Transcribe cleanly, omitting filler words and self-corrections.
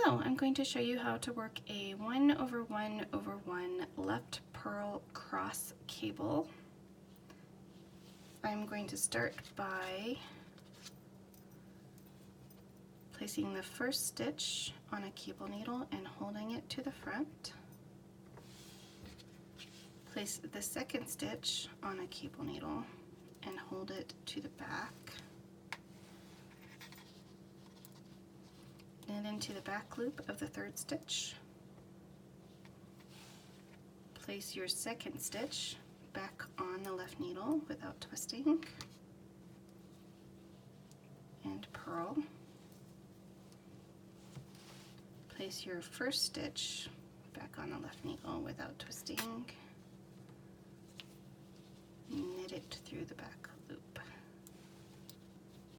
Hello, I'm going to show you how to work a 1/1/1 left purl cross cable. I'm going to start by placing the first stitch on a cable needle and holding it to the front. Place the second stitch on a cable needle and hold it to the back. Knit into the back loop of the third stitch. Place your second stitch back on the left needle without twisting and purl. Place your first stitch back on the left needle without twisting. Knit it through the back